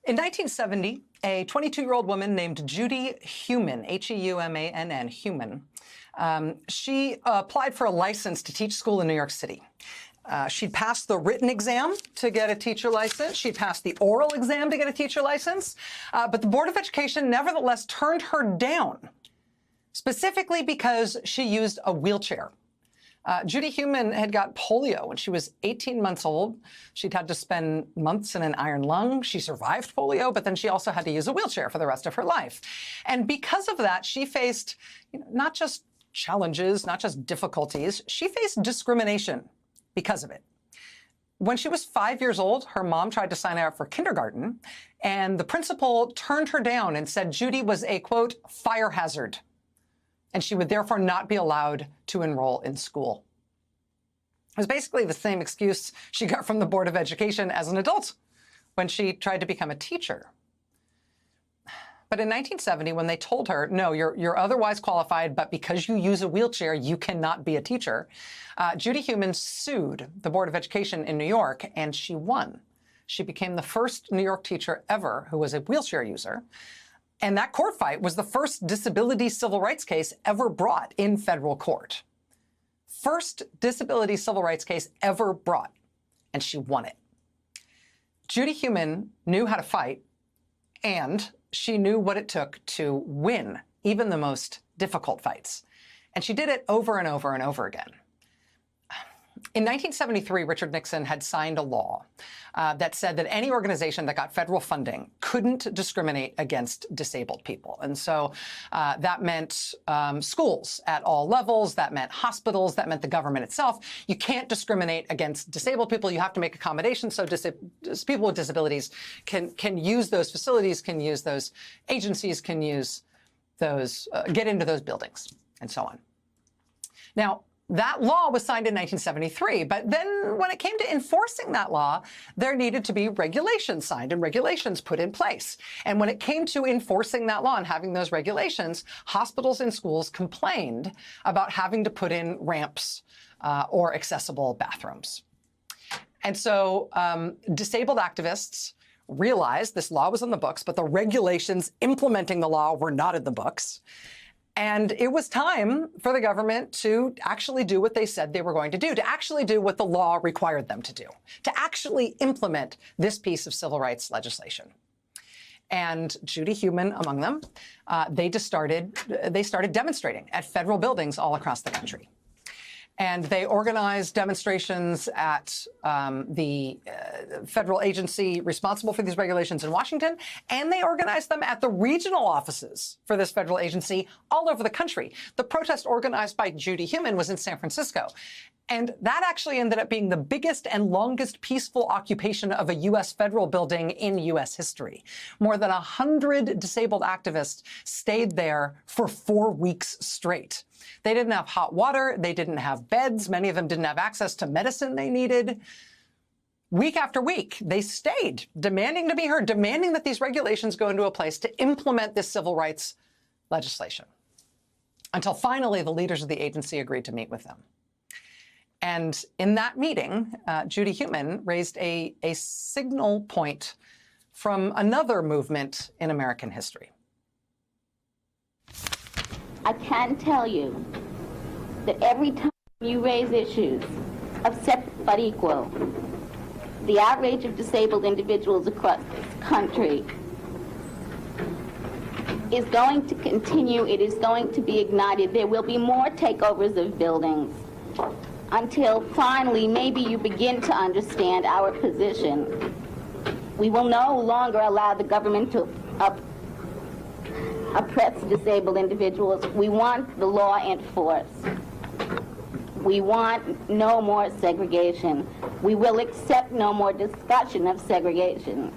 In 1970, a 22-year-old woman named Judy Heumann, H-E-U-M-A-N-N, Heumann, she applied for a license to teach school in New York City. She'd passed the written exam to get a teacher license. She'd passed the oral exam to get a teacher license. But the Board of Education nevertheless turned her down, specifically because she used a wheelchair. Judy Heumann had got polio when she was 18 months old. She'd had to spend months in an iron lung. She survived polio, but then she also had to use a wheelchair for the rest of her life. And because of that, she faced not just challenges, not just difficulties, she faced discrimination because of it. When she was 5 years old, her mom tried to sign her up for kindergarten, and the principal turned her down and said Judy was a, quote, fire hazard, and she would therefore not be allowed to enroll in school. It was basically the same excuse she got from the Board of Education as an adult when she tried to become a teacher. But in 1970, when they told her, no, you're otherwise qualified, but because you use a wheelchair, you cannot be a teacher, Judy Heumann sued the Board of Education in New York, and she won. She became the first New York teacher ever who was a wheelchair user. And that court fight was the first disability civil rights case ever brought in federal court. First disability civil rights case ever brought, and she won it. Judy Heumann knew how to fight, and she knew what it took to win even the most difficult fights. And she did it over and over and over again. In 1973, Richard Nixon had signed a law that said that any organization that got federal funding couldn't discriminate against disabled people. And so that meant schools at all levels, that meant hospitals, that meant the government itself. You can't discriminate against disabled people. You have to make accommodations so people with disabilities can use those facilities, can use those agencies, can use those, get into those buildings, and so on. Now, that law was signed in 1973, but then when it came to enforcing that law, there needed to be regulations signed and regulations put in place. And when it came to enforcing that law and having those regulations, hospitals and schools complained about having to put in ramps or accessible bathrooms. And so disabled activists realized this law was in the books, but the regulations implementing the law were not in the books. And it was time for the government to actually do what they said they were going to do, to actually do what the law required them to do, to actually implement this piece of civil rights legislation. And Judy Heumann among them, they started demonstrating at federal buildings all across the country. And they organized demonstrations at the federal agency responsible for these regulations in Washington, and they organized them at the regional offices for this federal agency all over the country. The protest organized by Judy Heumann was in San Francisco. And that actually ended up being the biggest and longest peaceful occupation of a U.S. federal building in U.S. history. More than 100 disabled activists stayed there for 4 weeks straight. They didn't have hot water. They didn't have beds. Many of them didn't have access to medicine they needed. Week after week, they stayed, demanding to be heard, demanding that these regulations go into a place to implement this civil rights legislation. Until finally, the leaders of the agency agreed to meet with them. And in that meeting, Judy Heumann raised a signal point from another movement in American history. I can tell you that every time you raise issues of separate but equal, the outrage of disabled individuals across this country is going to continue. It is going to be ignited. There will be more takeovers of buildings until finally maybe you begin to understand our position. We will no longer allow the government to oppress disabled individuals. We want the law enforced. We want no more segregation. We will accept no more discussion of segregation.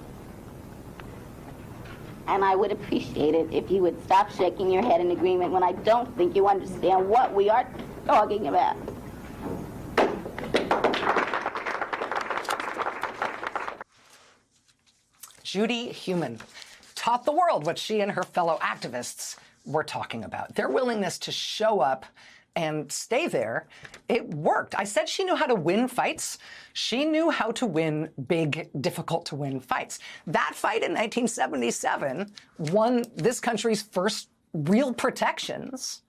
And I would appreciate it if you would stop shaking your head in agreement when I don't think you understand what we are talking about. Judy Heumann taught the world what she and her fellow activists were talking about. Their willingness to show up and stay there, it worked. I said she knew how to win fights. She knew how to win big, difficult to win fights. That fight in 1977 won this country's first real protections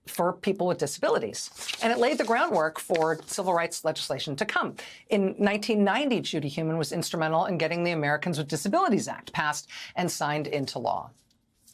for people with disabilities. And it laid the groundwork for civil rights legislation to come. In 1990, Judy Heumann was instrumental in getting the Americans with Disabilities Act passed and signed into law.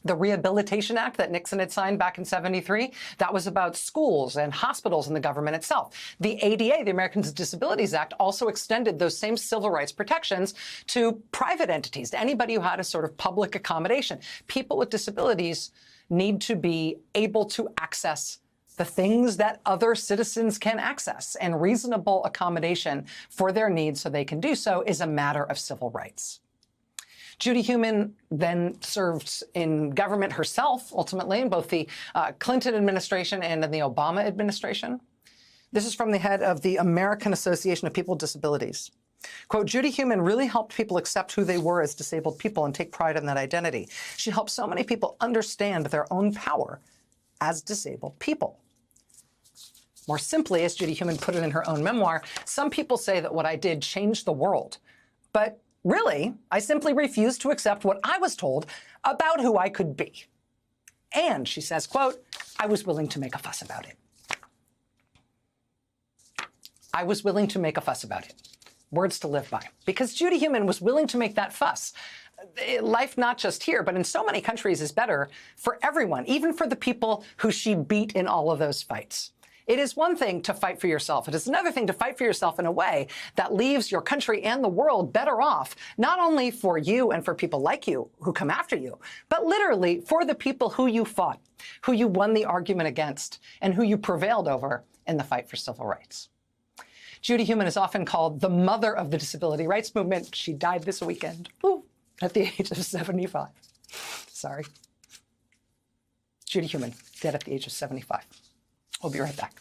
The Rehabilitation Act that Nixon had signed back in '73, that was about schools and hospitals and the government itself. The ADA, the Americans with Disabilities Act, also extended those same civil rights protections to private entities, to anybody who had a sort of public accommodation. People with disabilities need to be able to access the things that other citizens can access, and reasonable accommodation for their needs so they can do so is a matter of civil rights. Judy Heumann then served in government herself, ultimately, in both the Clinton administration and in the Obama administration. This is from the head of the American Association of People with Disabilities. Quote, Judy Heumann really helped people accept who they were as disabled people and take pride in that identity. She helped so many people understand their own power as disabled people. More simply, as Judy Heumann put it in her own memoir, some people say that what I did changed the world. But really, I simply refused to accept what I was told about who I could be. And, she says, quote, I was willing to make a fuss about it. I was willing to make a fuss about it. Words to live by. Because Judy Heumann was willing to make that fuss. Life, not just here, but in so many countries, is better for everyone, even for the people who she beat in all of those fights. It is one thing to fight for yourself. It is another thing to fight for yourself in a way that leaves your country and the world better off, not only for you and for people like you who come after you, but literally for the people who you fought, who you won the argument against, and who you prevailed over in the fight for civil rights. Judy Heumann is often called the mother of the disability rights movement. She died this weekend, at the age of 75. Sorry. Judy Heumann, dead at the age of 75. We'll be right back.